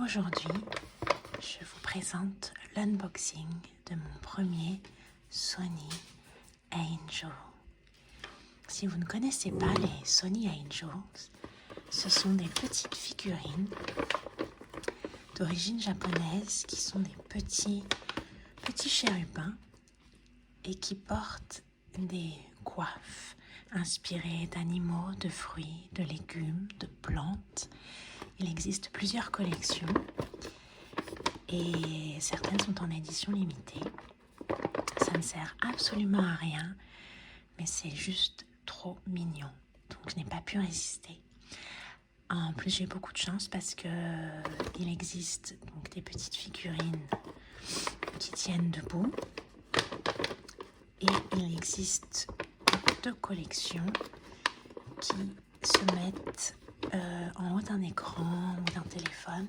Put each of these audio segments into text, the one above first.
Aujourd'hui, je vous présente l'unboxing de mon premier Sony Angel. Si vous ne connaissez pas les Sony Angels, ce sont des petites figurines d'origine japonaise qui sont des petits chérubins et qui portent des coiffes inspirées d'animaux, de fruits, de légumes, de plantes. Il existe plusieurs collections et certaines sont en édition limitée. Ça ne sert absolument à rien, mais c'est juste trop mignon. Donc je n'ai pas pu résister. En plus, j'ai beaucoup de chance parce que il existe donc des petites figurines qui tiennent debout et il existe deux collections qui se mettent en haut d'un écran ou d'un téléphone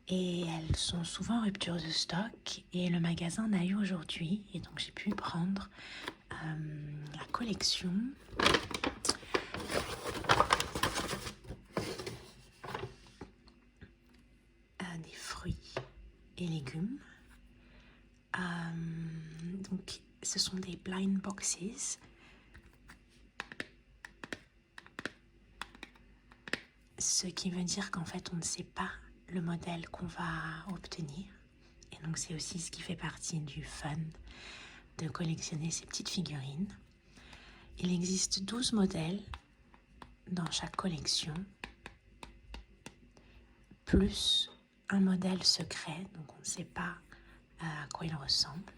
et elles sont souvent en rupture de stock et le magasin en a eu aujourd'hui et donc j'ai pu prendre la collection des fruits et légumes. Donc ce sont des blind boxes. Ce qui veut dire qu'en fait, on ne sait pas le modèle qu'on va obtenir. Et donc, c'est aussi ce qui fait partie du fun de collectionner ces petites figurines. Il existe 12 modèles dans chaque collection, plus un modèle secret, donc on ne sait pas à quoi il ressemble.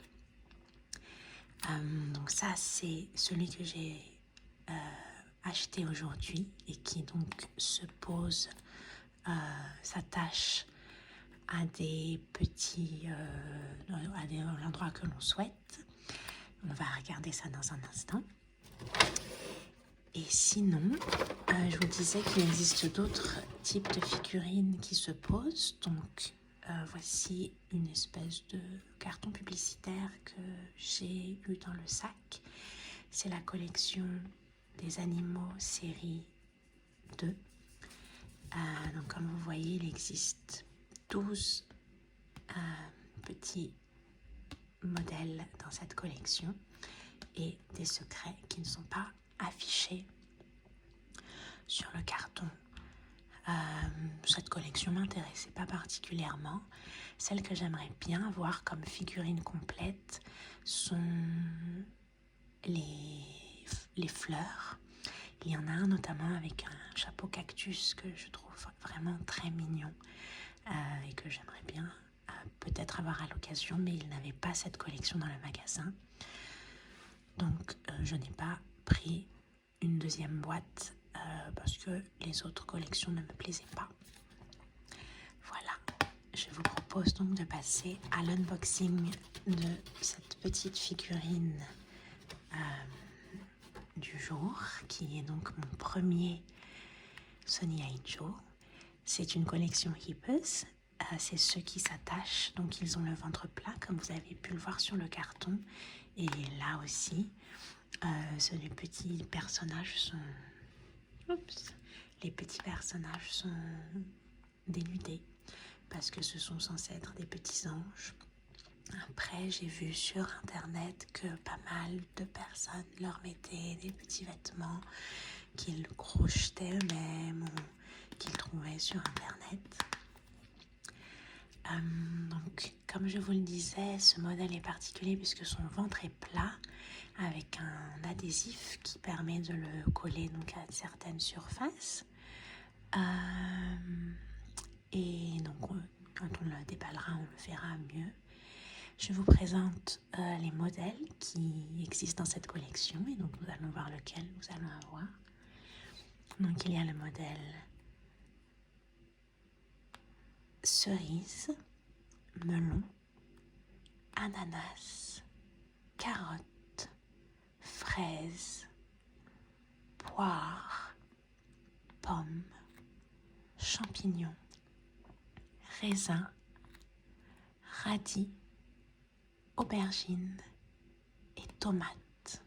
Donc ça, c'est celui que j'ai acheté aujourd'hui et qui donc se pose, s'attache à des petits, à l'endroit que l'on souhaite. On va regarder ça dans un instant. Et sinon, je vous disais qu'il existe d'autres types de figurines qui se posent. Donc, voici une espèce de carton publicitaire que j'ai eu dans le sac. C'est la collection des animaux série 2. Donc, comme vous voyez, il existe 12 petits modèles dans cette collection et des secrets qui ne sont pas affichés sur le carton. Cette collection ne m'intéressait pas particulièrement. Celle que j'aimerais bien avoir comme figurine complète sont les fleurs. Il y en a un notamment avec un chapeau cactus que je trouve vraiment très mignon et que j'aimerais bien peut-être avoir à l'occasion, mais il n'avait pas cette collection dans le magasin. Donc je n'ai pas pris une deuxième boîte parce que les autres collections ne me plaisaient pas. Voilà, je vous propose donc de passer à l'unboxing de cette petite figurine du jour, qui est donc mon premier Sony Angel. C'est une collection Hippos. C'est ceux qui s'attachent, donc ils ont le ventre plat, comme vous avez pu le voir sur le carton. Et là aussi, les petits personnages sont... Les petits personnages sont dénudés, parce que ce sont censés être des petits anges. Après, j'ai vu sur internet que pas mal de personnes leur mettaient des petits vêtements qu'ils crochetaient eux-mêmes ou qu'ils trouvaient sur internet. Donc, comme je vous le disais, ce modèle est particulier puisque son ventre est plat avec un adhésif qui permet de le coller donc à certaines surfaces. Et donc, quand on le déballera, on le verra mieux. Je vous présente les modèles qui existent dans cette collection et donc nous allons voir lequel nous allons avoir. Donc il y a le modèle cerise, melon, ananas, carotte, fraise, poire, pomme, champignon, raisin, radis, aubergine et tomate,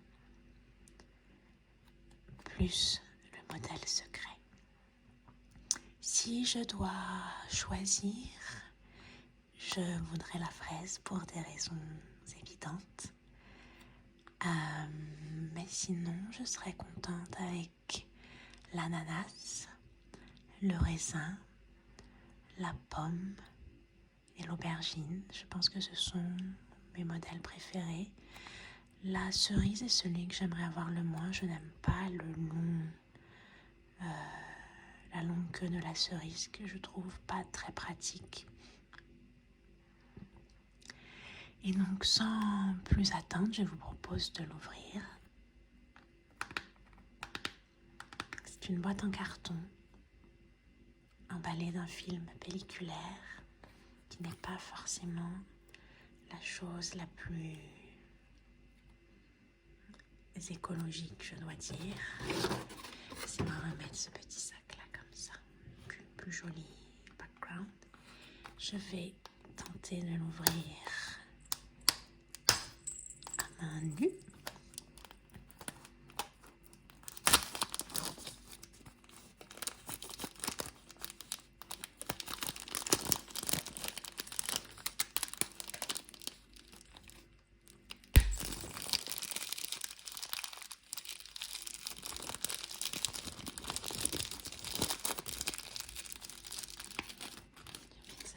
plus le modèle secret. Si je dois choisir, je voudrais la fraise pour des raisons évidentes. Mais sinon, je serais contente avec l'ananas, le raisin, la pomme et l'aubergine. Je pense que ce sont mes modèles préférés. La cerise est celui que j'aimerais avoir le moins. Je n'aime pas la longue queue de la cerise, que je trouve pas très pratique. Et donc, sans plus attendre, je vous propose de l'ouvrir. C'est une boîte en carton, emballée d'un film pelliculaire, qui n'est pas forcément la chose la plus écologique, je dois dire. Laissez-moi remettre ce petit sac-là comme ça, plus joli background. Je vais tenter de l'ouvrir à main nue.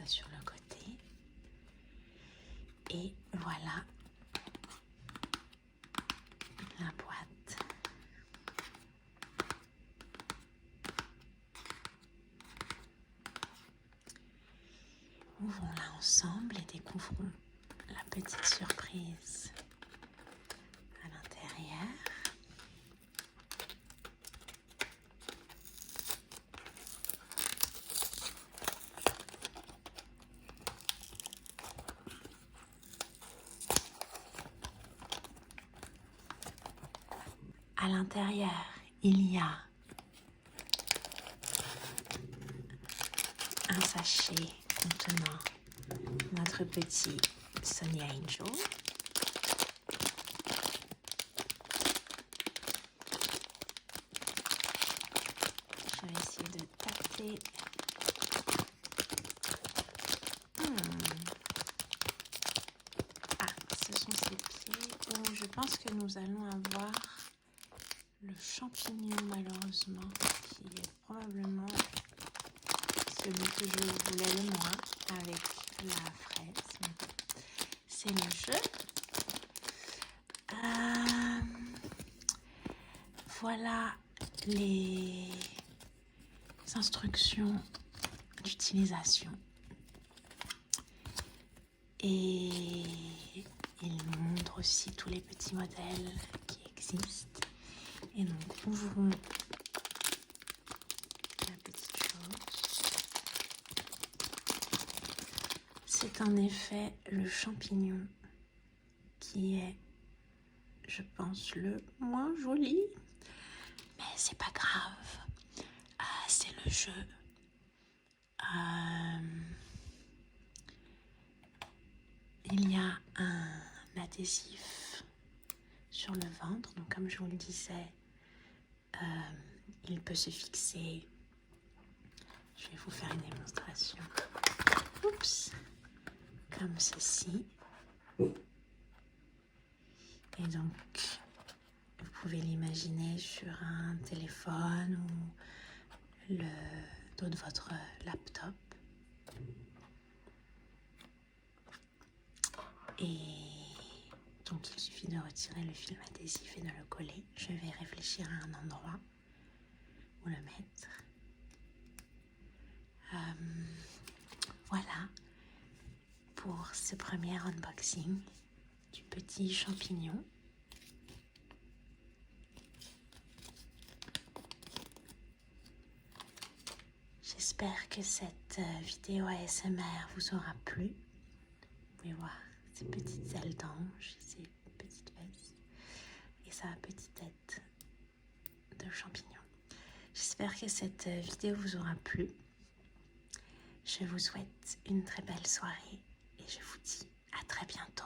Sur le côté et voilà la boîte. Ouvrons-la ensemble et découvrons la petite surprise à l'intérieur. À l'intérieur, il y a un sachet contenant notre petit Sonny Angel. Je vais essayer de tâter. Ah, ce sont ses pieds. Oh, je pense que nous allons avoir le champignon, malheureusement, qui est probablement celui que je voulais le moins avec la fraise. C'est le jeu. Voilà les instructions d'utilisation. Et il nous montre aussi tous les petits modèles qui existent. Et donc, ouvrons la petite chose. C'est en effet le champignon qui est, je pense, le moins joli. Mais c'est pas grave. C'est le jeu. Il y a un adhésif sur le ventre. Donc, comme je vous le disais, il peut se fixer. Je vais vous faire une démonstration. Oups, comme ceci. Et donc, vous pouvez l'imaginer sur un téléphone ou le dos de votre laptop. Et donc, il suffit de retirer le film adhésif et de le coller. Je vais réfléchir à un endroit où le mettre. Voilà pour ce premier unboxing du petit champignon. J'espère que cette vidéo ASMR vous aura plu. Vous pouvez voir ces petites ailes d'ange, ces petites fesses et sa petite tête de champignon. J'espère que cette vidéo vous aura plu. Je vous souhaite une très belle soirée et je vous dis à très bientôt.